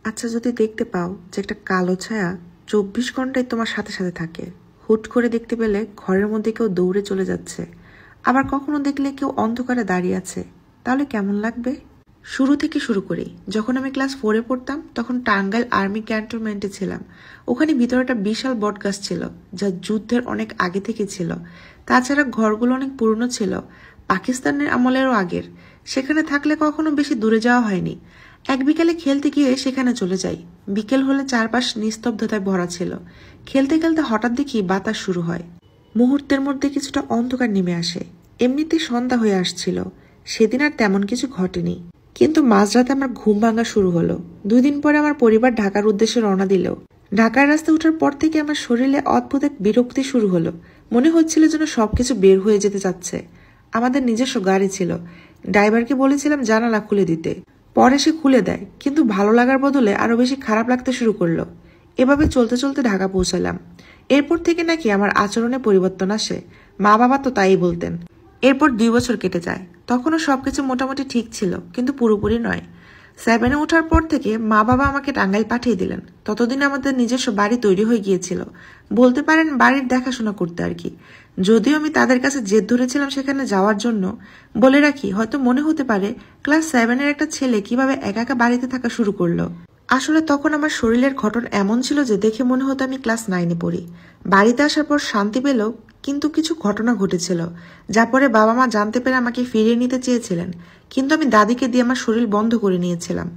আচ্ছা, যদি দেখতে পাও যে একটা কালো ছায়া 24 ঘন্টাই তোমার সাথে সাথে থাকে, হুট করে দেখতে পেলে ঘরের মধ্যে কেউ দৌড়ে চলে যাচ্ছে, আবার কখনো দেখলে কেউ অন্ধকারে দাঁড়িয়ে আছে, তাহলে কেমন লাগবে? শুরু থেকে শুরু করি। যখন আমি ক্লাস 4-এ পড়তাম তখন টাঙ্গাইল আর্মি ক্যান্টনমেন্টে ছিলাম। ওখানে ভিতরে একটা বিশাল বটগাছ ছিল, যা যুদ্ধের অনেক আগে থেকে ছিল। তাছাড়া ঘরগুলো অনেক পুরনো ছিল, পাকিস্তানের আমলেরও আগের। সেখানে থাকলে কখনো বেশি দূরে যাওয়া হয়নি। এক বিকেলে খেলতে গিয়ে সেখানে চলে যাই। বিকেল হলে চারপাশ নিস্তব্ধতায় ভরা ছিল। খেলতে খেলতে হঠাৎ দেখি বাতাস শুরু হয়। মুহূর্তের মধ্যে কিছুটা অন্ধকার নেমে আসে। এমনিতেই সন্ধ্যা হয়ে আসছিল। সেদিন আর তেমন কিছু ঘটেনি, কিন্তু মাঝরাতে আমার ঘুম ভাঙা শুরু হলো। 2 দিন পরে আমার পরিবার ঢাকার উদ্দেশ্যে রওনা দিল। ঢাকার রাস্তায় ওঠার পর থেকে আমার শরীরে অদ্ভুত এক বিরক্তি শুরু হলো। মনে হচ্ছিল যেন সবকিছু বের হয়ে যেতে চাচ্ছে। আমাদের নিজস্ব গাড়ি ছিল। ড্রাইভারকে বলেছিলাম জানালা খুলে দিতে। পরে সে খুলে দেয়, কিন্তু ভালো লাগার বদলে আরো বেশি খারাপ লাগতে শুরু করলো। এভাবে চলতে চলতে ঢাকা পৌঁছালাম। এরপর থেকে নাকি আমার আচরণে পরিবর্তন আসে। মা বাবা তো তাই বলতেন। এরপর 2 বছর কেটে যায়। তখনও সবকিছু মোটামুটি ঠিক ছিল, কিন্তু পুরোপুরি নয়। 7-এ ওঠার পর থেকে মা বাবা আমাকে টাঙ্গাইল পাঠিয়ে দিলেন। ততদিন আমাদের নিজস্ব বাড়ি তৈরি হয়ে গিয়েছিল। বলতে পারেন বাড়ির দেখাশোনা করতে আর কি। যদিও আমি তাদের কাছে জেদ ধরেছিলাম সেখানে যাওয়ার জন্য। বলে রাখি, হয়তো মনে হতে পারে ক্লাস 7-এর একটা ছেলে কিভাবে একা একা বাড়িতে থাকা শুরু করলো। আসলে তখন আমার শরীরের গঠন এমন ছিল যে দেখে মনে হতো আমি ক্লাস 9-এ পড়ি। বাড়িতে আসার পর শান্তি পেল, কিন্তু কিছু ঘটনা ঘটেছিল যা পরে বাবা মা জানতে পেরে আমাকে ফিরিয়ে নিতে চেয়েছিলেন, কিন্তু আমি দাদিকে দিয়ে আমার শরীর বন্ধ করে নিয়েছিলাম।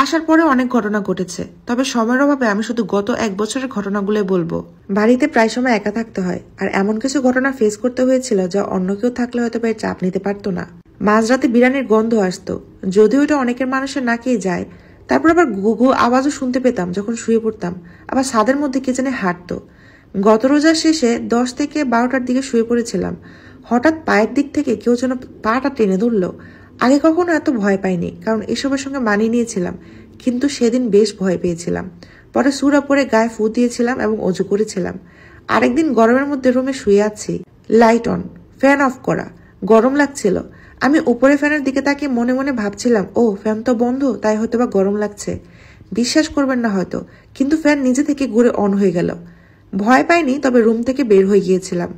আসার পরে অনেক ঘটনা ঘটেছে, তবে সময়ের অভাবে আমি শুধু গত 1 বছরের ঘটনাগুলোই বলবো। বাড়িতে প্রায় সময় একা থাকতে হয়, আর এমন কিছু ঘটনা ফেস করতে হয়েছিল যা অন্য কেউ থাকলে হয়তো বা চাপ নিতে পারতো না। মাঝরাতে বিরিয়ানির গন্ধ আসতো, যদিও এটা অনেকের মানুষের নাকেই যায়। তারপর আবার গুগু আওয়াজও শুনতে পেতাম যখন শুয়ে পড়তাম। আবার ছাদের মধ্যে কে জানে হাঁটতো। গত রোজার শেষে 10 থেকে 12টার দিকে শুয়ে পড়েছিলাম। হঠাৎ পায়ের দিক থেকে কেউ যেন পাটা টেনে ধরলো। আগে কখনো এত ভয় পাইনি, কারণ এসবের সঙ্গে মানিয়ে নিয়েছিলাম, কিন্তু সেদিন বেশ ভয় পেয়েছিলাম। পরে সূরা পরে গায়ে ফু দিয়েছিলাম এবং অজু করেছিলাম। আরেকদিন গরমের মধ্যে রুমে শুয়ে আছি, লাইট অন, ফ্যান অফ করা, গরম লাগছিল। আমি উপরে ফ্যানের দিকে তাকিয়ে মনে মনে ভাবছিলাম, ও ফ্যান তো বন্ধ, তাই হয়তো বা গরম লাগছে। বিশ্বাস করবেন না হয়তো, কিন্তু ফ্যান নিজে থেকে ঘুরে অন হয়ে গেল। ভয় পাইনি, তবে রুম থেকে বের হয়ে গিয়েছিলাম।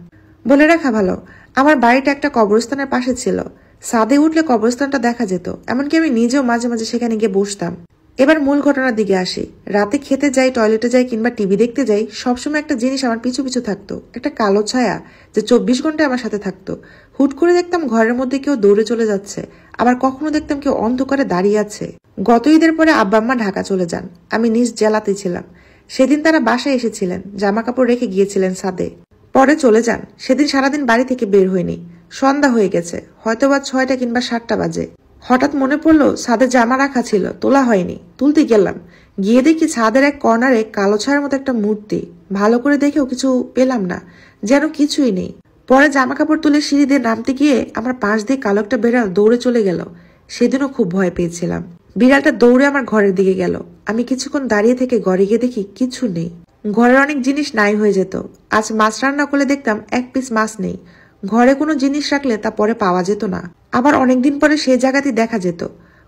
বলে রাখা ভালো, আমার বাড়িটা একটা কবরস্থানের পাশে ছিল। ছাদে উঠলে কবরস্থানটা দেখা যেত, এমনকি আমি নিজেও মাঝে মাঝে সেখানে গিয়ে বসতাম। এবার মূল ঘটনার দিকে আসি। রাতে খেতে যাই, টয়লেটে যাই কিংবা টিভি দেখতে যাই, সবসময় একটা জিনিস আমার পিছু পিছু থাকতো, একটা কালো ছায়া, যে 24 ঘন্টায় আমার সাথে থাকতো। হুট করে দেখতাম ঘরের মধ্যে কেউ দৌড়ে চলে যাচ্ছে, আবার কখনো দেখতাম কেউ অন্ধকারে দাঁড়িয়ে আছে। গত ঈদের পরে আব্বা আম্মা ঢাকা চলে যান। আমি নিজ জেলাতে ছিলাম। সেদিন তারা বাসায় এসেছিলেন, জামা কাপড় রেখে গিয়েছিলেন ছাদে। পরে চলে যান। সেদিন সারাদিন বাড়ি থেকে বের হয়নি। সন্ধ্যা হয়ে গেছে, হয়তোবা 6টা কিংবা 7টা বাজে। হঠাৎ মনে পড়লো ছাদে জামা রাখা ছিল, তোলা হয়নি। তুলতে গেলাম, গিয়ে দেখি ছাদের এক কর্নারে কালো ছায়ার মতো একটা মূর্তি। ভালো করে দেখেও কিছু পেলাম না, যেন কিছুই নেই। পরে জামা কাপড় তুলে সিঁড়ি দিয়ে নামতে গিয়ে আমার পাশ দিয়ে কালো একটা বিড়াল দৌড়ে চলে গেল। সেদিনও খুব ভয় পেয়েছিলাম। বিড়ালটা দৌড়ে আমার ঘরের দিকে গেল। আমি কিছুক্ষণ দাঁড়িয়ে থেকে ঘরে গিয়ে দেখি কিছু নেই। ঘরের অনেক জিনিস নাই হয়ে যেত। আজ মাছ রান্না করলে দেখতাম 1 পিস মাছ নেই। ঘরে কোনো জিনিস রাখলে তা পরে পাওয়া যেত না। আবার অনেকদিন পরে সেই জায়গাতেই দেখা যেত।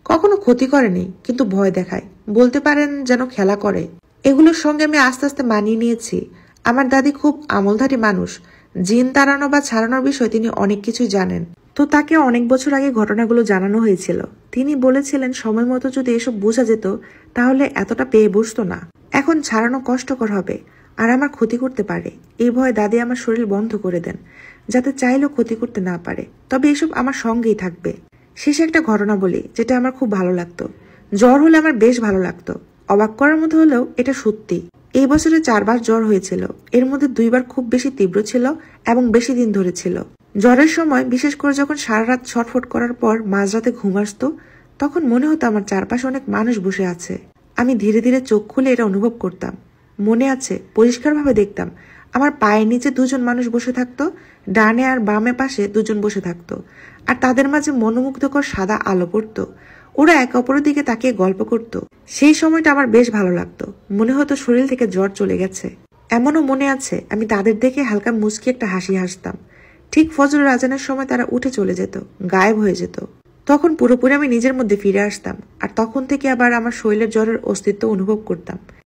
কখনো ক্ষতি করেনি, কিন্তু ভয় দেখায়। বলতে পারেন যেন খেলা করে। এগুলোর সঙ্গে আমি আস্তে আস্তে মানিয়ে নিয়েছি। আমার দাদি খুব আমলধারী মানুষ। জিন তাড়ানো বা ছাড়ানোর বিষয়ে তিনি অনেক কিছুই জানেন। তো তাকে অনেক বছর আগে ঘটনাগুলো জানানো হয়েছিল। তিনি বলেছিলেন সময় মতো যদি এসব বোঝা যেত তাহলে এতটা পেয়ে বসতো না। এখন ছাড়ানো কষ্টকর হবে আর আমার ক্ষতি করতে পারে, এই ভয়ে দাদি আমার শরীর বন্ধ করে দেন, যাতে চাইলেও ক্ষতি করতে না পারে। তবে এসব আমার সঙ্গেই থাকবে। শেষে একটা ঘটনা বলি, যেটা আমার খুব ভালো লাগতো। জ্বর হলে আমার বেশ ভালো লাগতো। অবাক করার মতো হলেও এটা সত্যি। এই বছরে 4 বার জ্বর হয়েছিল। এর মধ্যে 2বার খুব বেশি তীব্র ছিল এবং বেশি দিন ধরে ছিল। জ্বরের সময়, বিশেষ করে যখন সারা রাত ছটফট করার পর মাঝরাতে ঘুম আসতো, তখন মনে হতো আমার চারপাশে অনেক মানুষ বসে আছে। আমি ধীরে ধীরে চোখ খুলে এটা অনুভব করতাম। মনে আছে, পরিষ্কারভাবে দেখতাম আমার পায়ের নিচে 2জন মানুষ বসে থাকতো, ডানে আর বামে পাশে 2জন বসে থাকতো, আর তাদের মাঝে মনোমুগ্ধকর সাদা আলো পড়তো। ওরা একে অপরের দিকে তাকিয়ে গল্প করত। সেই সময়টা আমার বেশ ভালো লাগতো। মনে হতো শরীর থেকে জ্বর চলে গেছে। এমনও মনে আছে আমি তাদের দেখে হালকা মুচকি একটা হাসি হাসতাম। ঠিক ফজরের আজানের সময় তারা উঠে চলে যেত, গায়েব হয়ে যেত। তখন পুরোপুরি আমি নিজের মধ্যে ফিরে আসতাম, আর তখন থেকে আবার আমার শরীরের জ্বরের অস্তিত্ব অনুভব করতাম।